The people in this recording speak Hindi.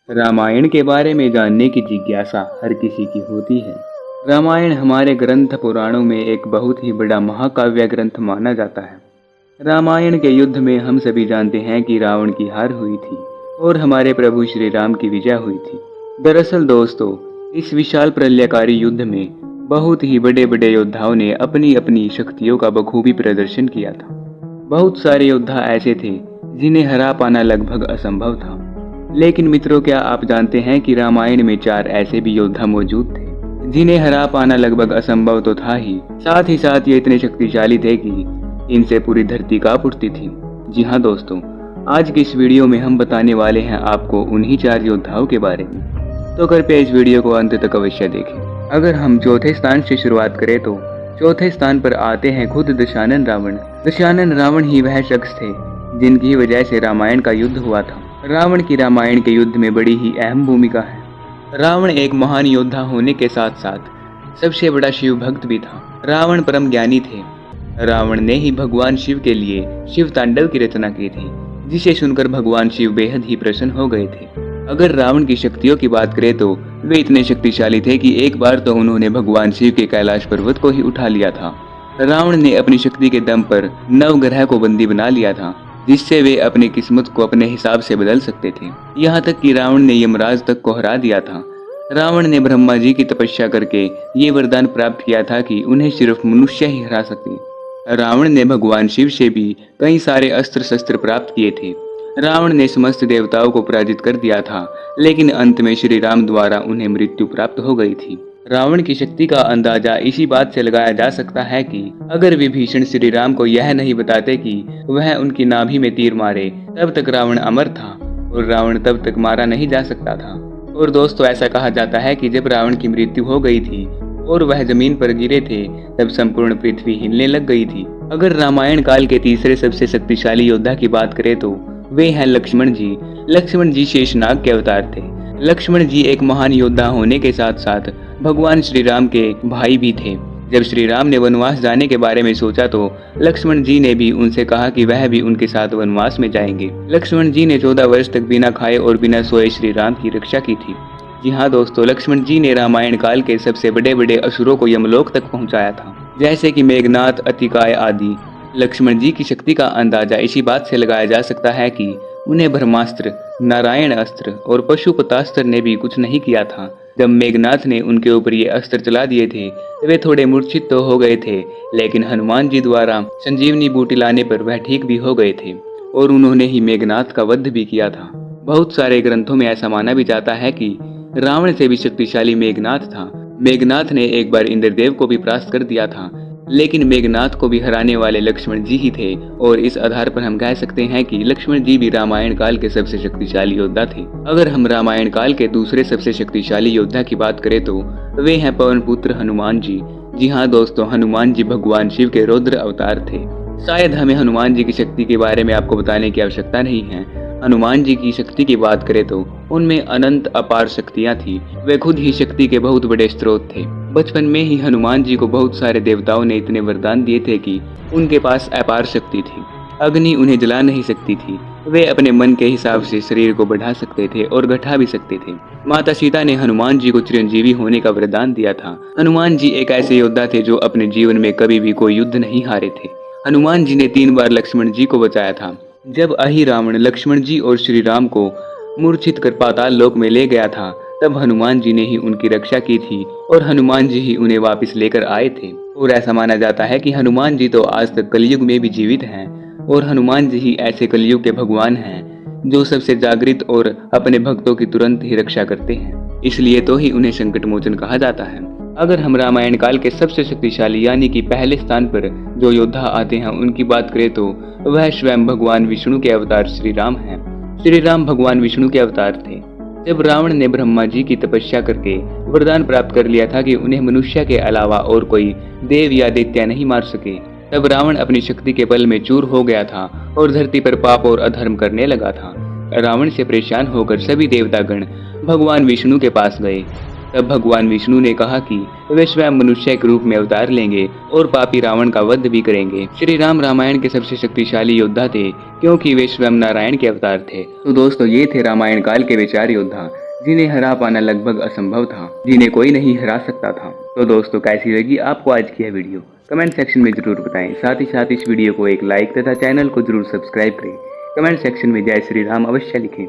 रामायण के बारे में जानने की जिज्ञासा हर किसी की होती है। रामायण हमारे ग्रंथ पुराणों में एक बहुत ही बड़ा महाकाव्य ग्रंथ माना जाता है। रामायण के युद्ध में हम सभी जानते हैं कि रावण की हार हुई थी और हमारे प्रभु श्री राम की विजय हुई थी। दरअसल दोस्तों, इस विशाल प्रलयकारी युद्ध में बहुत ही बड़े बड़े योद्धाओं ने अपनी अपनी शक्तियों का बखूबी प्रदर्शन किया था। बहुत सारे योद्धा ऐसे थे जिन्हें हरा पाना लगभग असंभव था। लेकिन मित्रों, क्या आप जानते हैं कि रामायण में 4 ऐसे भी योद्धा मौजूद थे जिन्हें हरा पाना लगभग असंभव तो था ही, साथ ही साथ ये इतने शक्तिशाली थे कि इनसे पूरी धरती कांप उठती थी। जी हाँ दोस्तों, आज की इस वीडियो में हम बताने वाले हैं आपको उन्हीं 4 योद्धाओं के बारे में, तो कृपया इस वीडियो को अंत तक अवश्य देखें। अगर हम चौथे स्थान से शुरुआत करें तो चौथे स्थान पर आते हैं खुद दशानन रावण। दशानन रावण ही वह शख्स थे जिनकी वजह से रामायण का युद्ध हुआ था। रावण की रामायण के युद्ध में बड़ी ही अहम भूमिका है। रावण एक महान योद्धा होने के साथ साथ सबसे बड़ा शिव भक्त भी था। रावण परम ज्ञानी थे। रावण ने ही भगवान शिव के लिए शिव तांडव की रचना की थी, जिसे सुनकर भगवान शिव बेहद ही प्रसन्न हो गए थे। अगर रावण की शक्तियों की बात करें तो वे इतने शक्तिशाली थे कि एक बार तो उन्होंने भगवान शिव के कैलाश पर्वत को ही उठा लिया था। रावण ने अपनी शक्ति के दम पर नवग्रह को बंदी बना लिया था, जिससे वे अपनी किस्मत को अपने हिसाब से बदल सकते थे। यहाँ तक कि रावण ने यमराज तक को हरा दिया था। रावण ने ब्रह्मा जी की तपस्या करके ये वरदान प्राप्त किया था कि उन्हें सिर्फ मनुष्य ही हरा सके। रावण ने भगवान शिव से भी कई सारे अस्त्र शस्त्र प्राप्त किए थे। रावण ने समस्त देवताओं को पराजित कर दिया था, लेकिन अंत में श्री राम द्वारा उन्हें मृत्यु प्राप्त हो गई थी। रावण की शक्ति का अंदाजा इसी बात से लगाया जा सकता है कि अगर विभीषण श्री राम को यह नहीं बताते कि वह उनकी नाभि में तीर मारे, तब तक रावण अमर था और रावण तब तक मारा नहीं जा सकता था। और दोस्तों, ऐसा कहा जाता है कि जब रावण की मृत्यु हो गई थी और वह जमीन पर गिरे थे, तब संपूर्ण पृथ्वी हिलने लग गई थी। अगर रामायण काल के तीसरे सबसे शक्तिशाली योद्धा की बात करें तो वे हैं लक्ष्मण जी। लक्ष्मण जी शेषनाग के अवतार थे। लक्ष्मण जी एक महान योद्धा होने के साथ साथ भगवान श्री राम के भाई भी थे। जब श्री राम ने वनवास जाने के बारे में सोचा तो लक्ष्मण जी ने भी उनसे कहा कि वह भी उनके साथ वनवास में जाएंगे। लक्ष्मण जी ने 14 वर्ष तक बिना खाए और बिना सोए श्री राम की रक्षा की थी। जी हाँ दोस्तों, लक्ष्मण जी ने रामायण काल के सबसे बड़े बड़े असुरों को यमलोक तक पहुँचाया था, जैसे कि मेघनाथ, अतिकाय आदि। लक्ष्मण जी की शक्ति का अंदाजा इसी बात से लगाया जा सकता है कि उन्हें ब्रह्मास्त्र, नारायण अस्त्र और पशुपतास्त्र ने भी कुछ नहीं किया था। जब मेघनाथ ने उनके ऊपर ये अस्त्र चला दिए थे, वे थोड़े मूर्छित तो हो गए थे, लेकिन हनुमान जी द्वारा संजीवनी बूटी लाने पर वह ठीक भी हो गए थे और उन्होंने ही मेघनाथ का वध भी किया था। बहुत सारे ग्रंथों में ऐसा माना भी जाता है कि रावण से भी शक्तिशाली मेघनाथ था। मेघनाथ ने एक बार इंद्रदेव को भी परास्त कर दिया था, लेकिन मेघनाथ को भी हराने वाले लक्ष्मण जी ही थे और इस आधार पर हम कह सकते हैं कि लक्ष्मण जी भी रामायण काल के सबसे शक्तिशाली योद्धा थे। अगर हम रामायण काल के दूसरे सबसे शक्तिशाली योद्धा की बात करें तो वे हैं पवन पुत्र हनुमान जी। जी हाँ दोस्तों, हनुमान जी भगवान शिव के रौद्र अवतार थे। शायद हमें हनुमान जी की शक्ति के बारे में आपको बताने की आवश्यकता नहीं है। हनुमान जी की शक्ति की बात करें तो उनमें अनंत अपार शक्तियां थी। वे खुद ही शक्ति के बहुत बड़े स्रोत थे। बचपन में ही हनुमान जी को बहुत सारे देवताओं ने इतने वरदान दिए थे कि उनके पास अपार शक्ति थी। अग्नि उन्हें जला नहीं सकती थी। वे अपने मन के हिसाब से शरीर को बढ़ा सकते थे और घटा भी सकते थे। माता सीता ने हनुमान जी को चिरंजीवी होने का वरदान दिया था। हनुमान जी एक ऐसे योद्धा थे जो अपने जीवन में कभी भी कोई युद्ध नहीं हारे थे। हनुमान जी ने 3 बार लक्ष्मण जी को बचाया था। जब अहि रावण लक्ष्मण जी और श्री राम को मूर्छित कर पाताल लोक में ले गया था, तब हनुमान जी ने ही उनकी रक्षा की थी और हनुमान जी ही उन्हें वापस लेकर आए थे। और ऐसा माना जाता है कि हनुमान जी तो आज तक कलयुग में भी जीवित हैं और हनुमान जी ही ऐसे कलयुग के भगवान हैं जो सबसे जागृत और अपने भक्तों की तुरंत ही रक्षा करते हैं। इसलिए तो ही उन्हें संकट मोचन कहा जाता है। अगर हम रामायण काल के सबसे शक्तिशाली यानी कि पहले स्थान पर जो योद्धा आते हैं उनकी बात करें तो वह स्वयं भगवान विष्णु के अवतार श्री राम हैं। श्री राम भगवान विष्णु के अवतार थे। जब रावण ने ब्रह्मा जी की तपस्या करके वरदान प्राप्त कर लिया था कि उन्हें मनुष्य के अलावा और कोई देव या दैत्य नहीं मार सके, तब रावण अपनी शक्ति के बल में चूर हो गया था और धरती पर पाप और अधर्म करने लगा था। रावण से परेशान होकर सभी देवतागण भगवान विष्णु के पास गए। तब भगवान विष्णु ने कहा कि वे स्वयं मनुष्य के रूप में अवतार लेंगे और पापी रावण का वध भी करेंगे। श्री राम रामायण के सबसे शक्तिशाली योद्धा थे, क्योंकि वे स्वयं नारायण के अवतार थे। तो दोस्तों, ये थे रामायण काल के वे 4 योद्धा, जिन्हें हरा पाना लगभग असंभव था, जिन्हें कोई नहीं हरा सकता था। तो दोस्तों, कैसी लगी आपको आज की यह वीडियो? कमेंट सेक्शन में जरूर बताएं। साथ ही साथ इस वीडियो को एक लाइक तथा चैनल को जरूर सब्सक्राइब करें। कमेंट सेक्शन में जय श्री राम अवश्य लिखें।